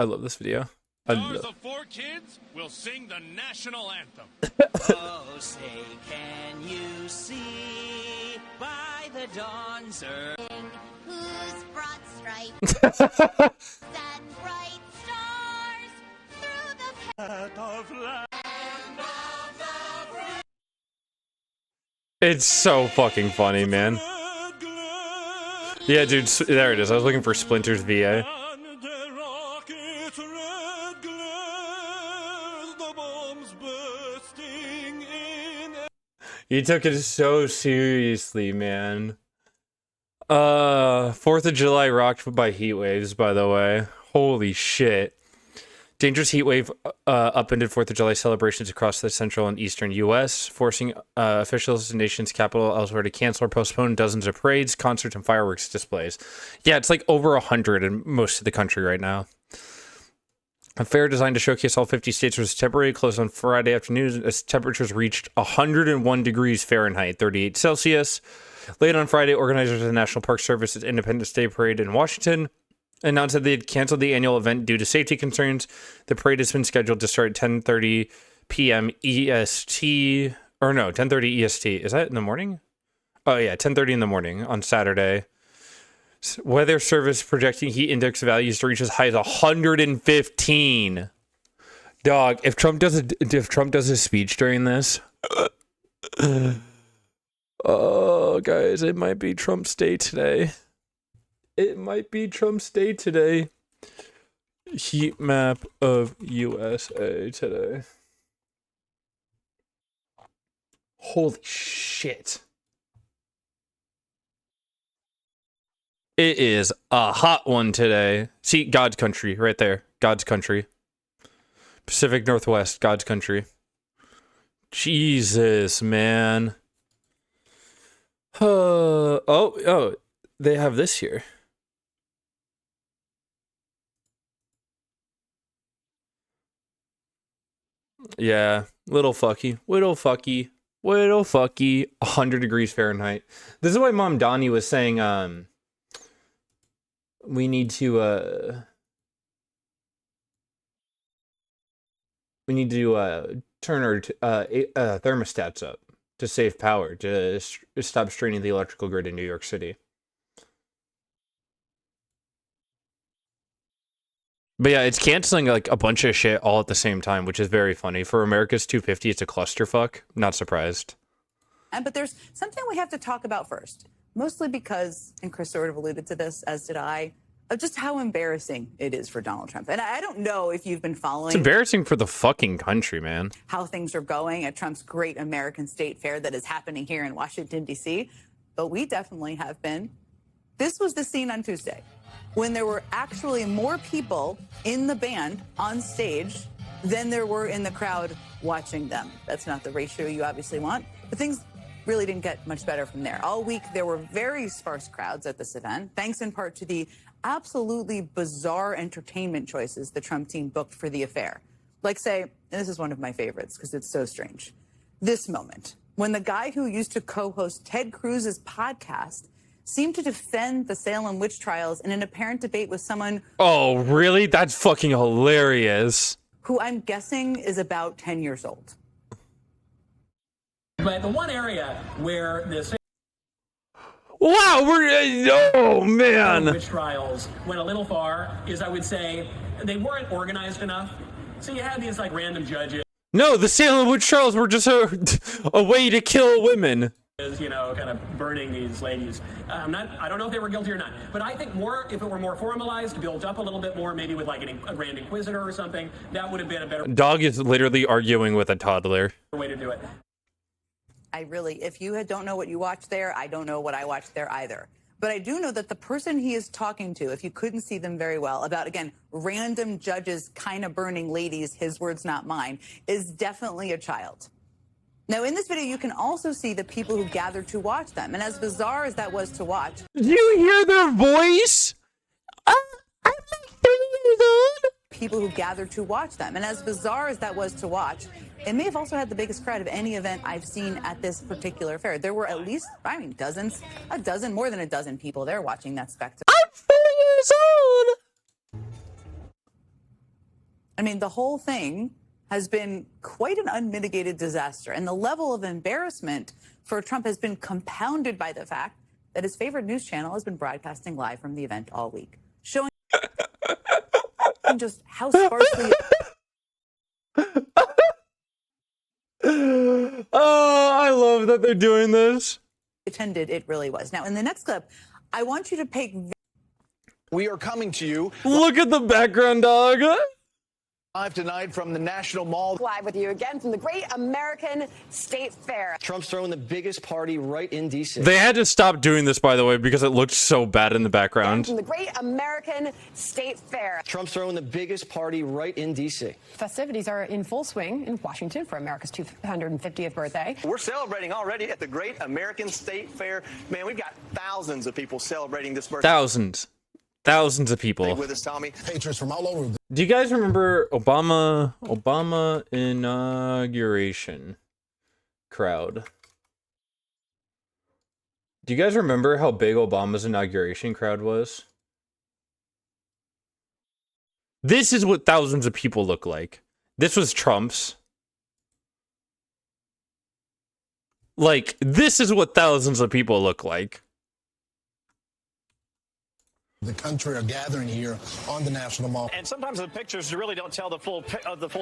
I love this video. Stars of Four Kids will sing the national anthem. Oh, say, can you see by the dawn's early Whose broad stripes and bright stars through the path of land? It's so fucking funny, man. Yeah, dude, there it is. I was looking for Splinter's VA. You took it so seriously, man. 4th of July rocked by heat waves, by the way. Holy shit. Dangerous heat wave upended 4th of July celebrations across the central and eastern U.S., forcing officials in the nation's capital elsewhere to cancel or postpone dozens of parades, concerts, and fireworks displays. Yeah, it's like over 100 in most of the country right now. A fair designed to showcase all 50 states was temporarily closed on Friday afternoon as temperatures reached 101 degrees Fahrenheit, 38 Celsius. Late on Friday, organizers of the National Park Service's Independence Day Parade in Washington announced that they had canceled the annual event due to safety concerns. The parade has been scheduled to start at 10:30 p.m. EST, or no, 10:30 EST. Is that in the morning? Oh yeah, 10:30 in the morning on Saturday. Weather Service projecting heat index values to reach as high as 115. Dog, if Trump does a speech during this, oh guys, it might be Trump's day today. It might be Trump's day today. Heat map of USA today. Holy shit. It is a hot one today. See, God's country right there. God's country. Pacific Northwest, God's country. Jesus, man. Oh, they have this here. Yeah, little fucky. 100 degrees Fahrenheit. This is why Mom Donnie was saying, we need to turn our thermostats up to save power, to stop straining the electrical grid in New York City. But yeah, it's canceling like a bunch of shit all at the same time, which is very funny. For America's 250, it's a clusterfuck. Not surprised. But there's something we have to talk about first. Mostly because, and Chris sort of alluded to this, as did I, of just how embarrassing it is for Donald Trump. And I don't know if you've been following... It's embarrassing for the fucking country, man. ...how things are going at Trump's great American state fair that is happening here in Washington, D.C., but we definitely have been. This was the scene on Tuesday, when there were actually more people in the band on stage than there were in the crowd watching them. That's not the ratio you obviously want, but things really didn't get much better from there. All week, there were very sparse crowds at this event, thanks in part to the absolutely bizarre entertainment choices the Trump team booked for the affair. Like, say, and this is one of my favorites because it's so strange, this moment, when the guy who used to co-host Ted Cruz's podcast seemed to defend the Salem witch trials in an apparent debate with someone... Oh, really? That's fucking hilarious. ...who I'm guessing is about 10 years old. But the one area where this... Wow, oh, man. Witch trials went a little far is, I would say, they weren't organized enough. So you had these, like, random judges. No, the Salem witch trials were just a way to kill women. You know, kind of burning these ladies. I don't know if they were guilty or not, but I think more, if it were more formalized, built up a little bit more, maybe with like a grand inquisitor or something, that would have been a better... Dog is literally arguing with a toddler. ...way to do it. If you don't know what you watched there, I don't know what I watched there either. But I do know that the person he is talking to, if you couldn't see them very well, about, again, random judges kind of burning ladies, his words, not mine, is definitely a child. Now, in this video, you can also see the people who gathered to watch them. And as bizarre as that was to watch... Do you hear their voice? I'm like 3 years old. People who gathered to watch them. And as bizarre as that was to watch, it may have also had the biggest crowd of any event I've seen at this particular fair. There were at least, more than a dozen people there watching that spectacle. I'm 4 years old. I mean, the whole thing has been quite an unmitigated disaster. And the level of embarrassment for Trump has been compounded by the fact that his favorite news channel has been broadcasting live from the event all week, showing just how sparsely Oh, I love that they're doing this. attended it really was. Now, in the next clip, I want you to pay We are coming to you Look at the background, dog. live tonight from the National Mall. Live with you again from the Great American State Fair. Trump's throwing the biggest party right in D.C. They had to stop doing this, by the way, because it looked so bad in the From background. the Great American State Fair. Trump's throwing the biggest party right in D.C. Festivities are in full swing in Washington for America's 250th birthday. We're celebrating already at the Great American State Fair. Man, we've got thousands of people celebrating this birthday Thousands of people. with us, Tommy. Patriots from all over. Do you guys remember Obama inauguration crowd? Do you guys remember how big Obama's inauguration crowd was? This is what thousands of people look like. This was Trump's. Like, this is what thousands of people look like. The country are gathering here on the National Mall. And sometimes the pictures really don't tell the full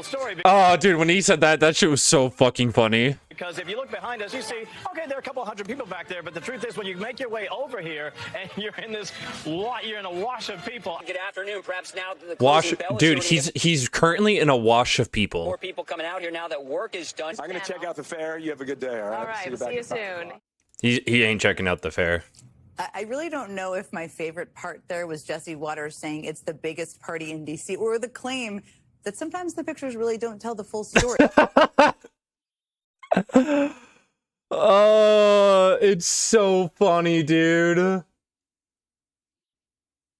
story Oh, dude, when he said that, that shit was so fucking funny. because if you look behind us, you see, okay, there are a couple hundred people back there, but the truth is when you make your way over here and you're in a wash of people. Good afternoon. Perhaps now the Wash, closing bell is dude, sounding. he's currently in a wash of people. More people coming out here now that work is done. I'm going to check out the fair. You have a good day, all right? All right, see you soon. He ain't checking out the fair. I really don't know if my favorite part there was Jesse Waters saying it's the biggest party in D.C. or the claim that sometimes the pictures really don't tell the full story. Oh, it's so funny, dude.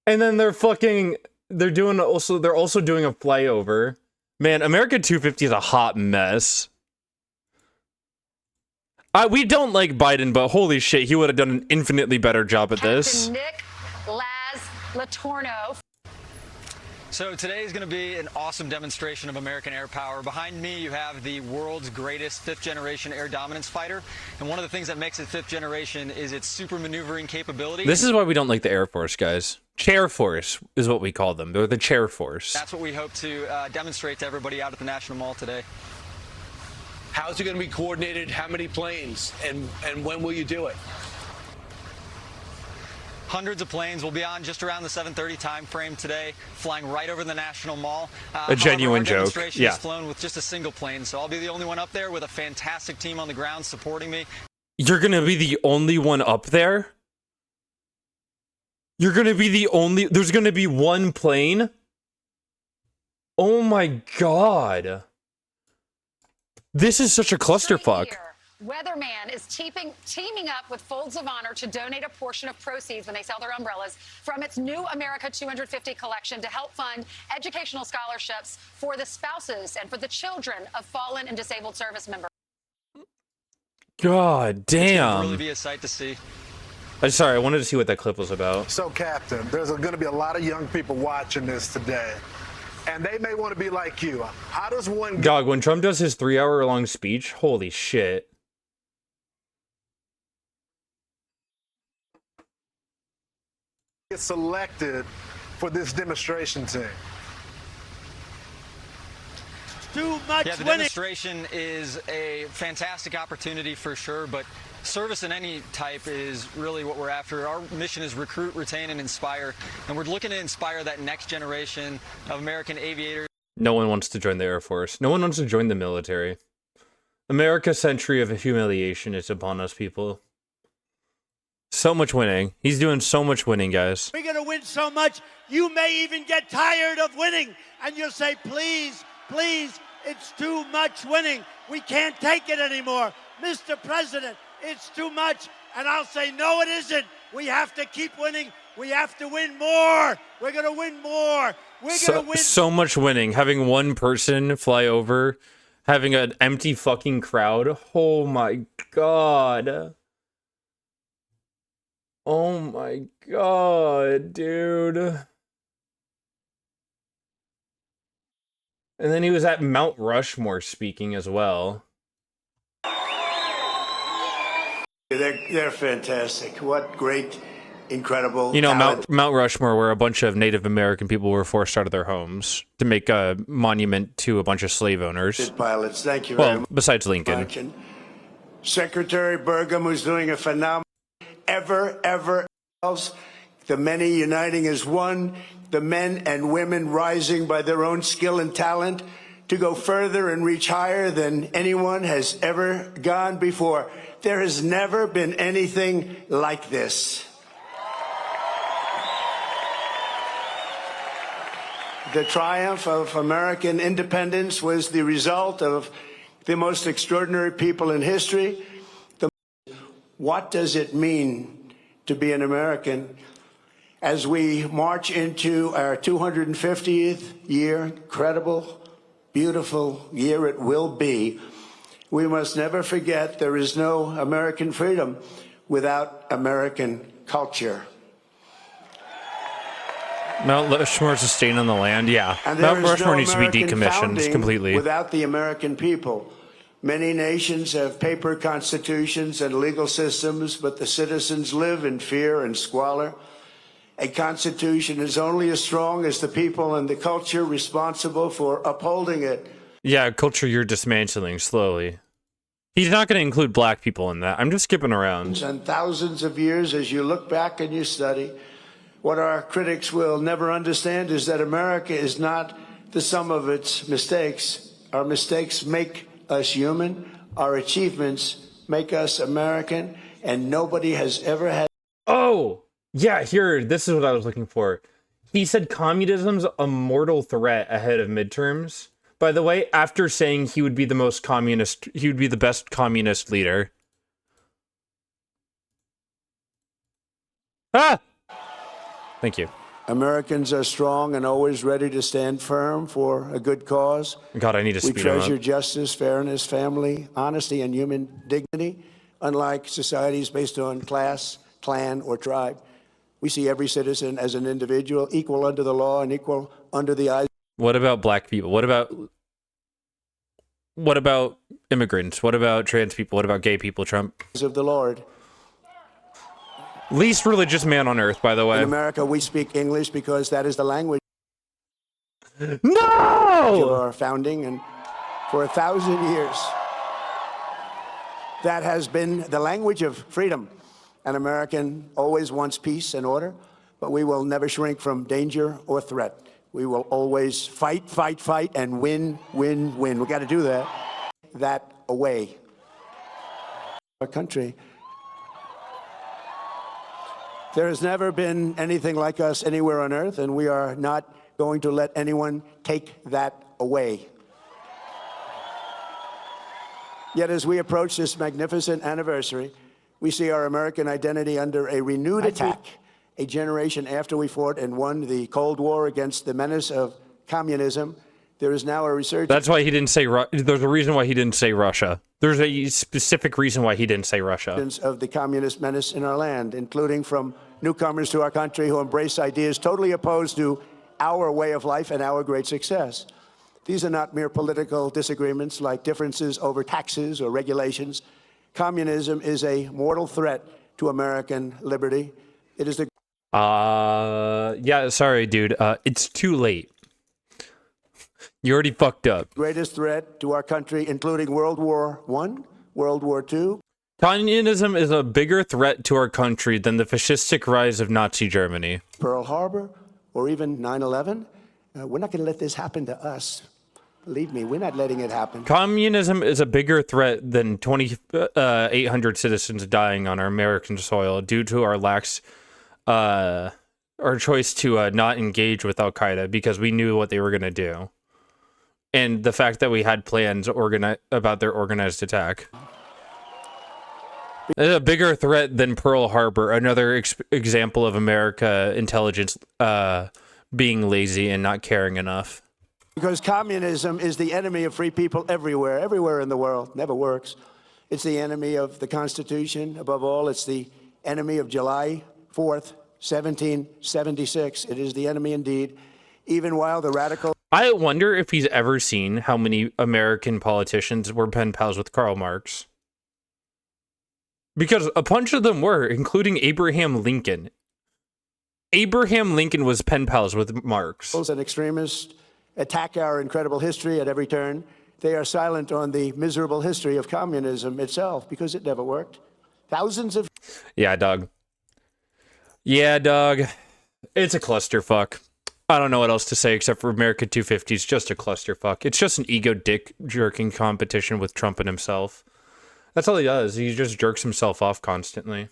And then they're also doing a flyover. Man, America 250 is a hot mess. We don't like Biden, but holy shit, he would have done an infinitely better job at this. Nick Laz Latorno. So today is going to be an awesome demonstration of American air power. Behind me, you have the world's greatest fifth-generation air dominance fighter. And one of the things that makes it fifth generation is its super maneuvering capability. This is why we don't like the Air Force, guys. Chair Force is what we call them. They're the Chair Force. That's what we hope to demonstrate to everybody out at the National Mall today. How's it going to be coordinated? How many planes? And when will you do it? Hundreds of planes will be on just around the 7:30 time frame today, flying right over the National Mall. A genuine however, our joke. demonstration Yeah. is flown with just a single plane, so I'll be the only one up there with a fantastic team on the ground supporting me. You're gonna be the only one up there? You're gonna be the only... There's gonna be one plane? Oh my god. This is such a clusterfuck. Weatherman is teaming up with Folds of Honor to donate a portion of proceeds when they sell their umbrellas from its new America 250 collection to help fund educational scholarships for the spouses and for the children of fallen and disabled service members. God It's going to damn. really be a sight to see. I'm sorry, I wanted to see what that clip was about. So, Captain, there's going to be a lot of young people watching this today, and they may want to be like you. How does one Dog, when Trump does his 3-hour-long speech, holy shit. get selected for this demonstration team? Too much Yeah, the demonstration is a fantastic opportunity for sure, but service in any type is really what we're after. Our mission is recruit, retain, and inspire, and we're looking to inspire that next generation of American aviators. No one wants to join the Air Force. No one wants to join the military. America's century of humiliation is upon us, people. So much winning. He's doing so much winning, guys. We're going to win so much, you may even get tired of winning. And you'll say, please, please, it's too much winning. We can't take it anymore. Mr. President, it's too much. And I'll say, no, it isn't. We have to keep winning. We have to win more. We're going to win more. We're going to win. So much winning. Having one person fly over, having an empty fucking crowd. Oh my god. Oh my god, dude. And then he was at Mount Rushmore speaking as well. They're fantastic. What great, incredible. You know, Mount Rushmore, where a bunch of Native American people were forced out of their homes to make a monument to a bunch of slave owners. Pilots, thank you very much. Besides Lincoln. Secretary Burgum, who's doing a phenomenal ever else. The many uniting as one, the men and women rising by their own skill and talent to go further and reach higher than anyone has ever gone before. There has never been anything like this. The triumph of American independence was the result of the most extraordinary people in history. What does it mean to be an American? As we march into our 250th year, incredible, beautiful year it will be, we must never forget there is no American freedom without American culture. Mount Rushmore is a stain on the land. Yeah, And Mount there is Rushmore no needs to be American decommissioned founding completely. without the American people. Many nations have paper constitutions and legal systems, but the citizens live in fear and squalor. A constitution is only as strong as the people and the culture responsible for upholding it. Yeah, culture you're dismantling slowly. He's not going to include black people in that. I'm just skipping around. And thousands of years as you look back and you study, what our critics will never understand is that America is not the sum of its mistakes. Our mistakes make us human. Our achievements make us American, and nobody has ever had. Oh, yeah, here, this is what I was looking for. He said communism's a mortal threat ahead of midterms. By the way, after saying he would be the most communist, he would be the best communist leader. Ah! Thank you. Americans are strong and always ready to stand firm for a good cause. God, I need to We speed him treasure up. justice, fairness, family, honesty, and human dignity. Unlike societies based on class, clan, or tribe, we see every citizen as an individual, equal under the law and equal under the eyes. What about black people? What about immigrants? What about trans people? What about gay people, Trump? Of the Lord. Least religious man on earth, by the way. In America, we speak English because that is the language. No! Our founding, and for 1,000 years, that has been the language of freedom. An American always wants peace and order, but we will never shrink from danger or threat. We will always fight, and win. We got to do that away. Our country. There has never been anything like us anywhere on earth, and we are not going to let anyone take that away. Yet as we approach this magnificent anniversary, we see our American identity under a renewed attack. A generation after we fought and won the Cold War against the menace of communism, there is now a resurgence. That's why he didn't say there's a reason why he didn't say Russia. There's a specific reason why he didn't say Russia. Of the communist menace in our land, including from newcomers to our country who embrace ideas totally opposed to our way of life and our great success. These are not mere political disagreements like differences over taxes or regulations. Communism is a mortal threat to American liberty. It is the yeah, sorry, dude. It's too late. You already fucked up. greatest threat to our country, including World War I, World War II. Communism is a bigger threat to our country than the fascistic rise of Nazi Germany. Pearl Harbor, or even 9/11. We're not going to let this happen to us. Believe me, we're not letting it happen. Communism is a bigger threat than 2,800 citizens dying on our American soil due to our our choice to not engage with Al Qaeda because we knew what they were going to do, and the fact that we had plans about their organized attack. It's a bigger threat than Pearl Harbor, another example of America intelligence being lazy and not caring enough. Because communism is the enemy of free people everywhere in the world. Never works. It's the enemy of the Constitution. Above all, it's the enemy of July 4th, 1776. It is the enemy indeed. Even while the radical... I wonder if he's ever seen how many American politicians were pen pals with Karl Marx. Because a bunch of them were, including Abraham Lincoln. Abraham Lincoln was pen pals with Marx. And extremists attack our incredible history at every turn. They are silent on the miserable history of communism itself because it never worked. Thousands of... Yeah, dog. Yeah, dog. It's a clusterfuck. I don't know what else to say except for America 250 is just a clusterfuck. It's just an ego dick jerking competition with Trump and himself. That's all he does. He just jerks himself off constantly.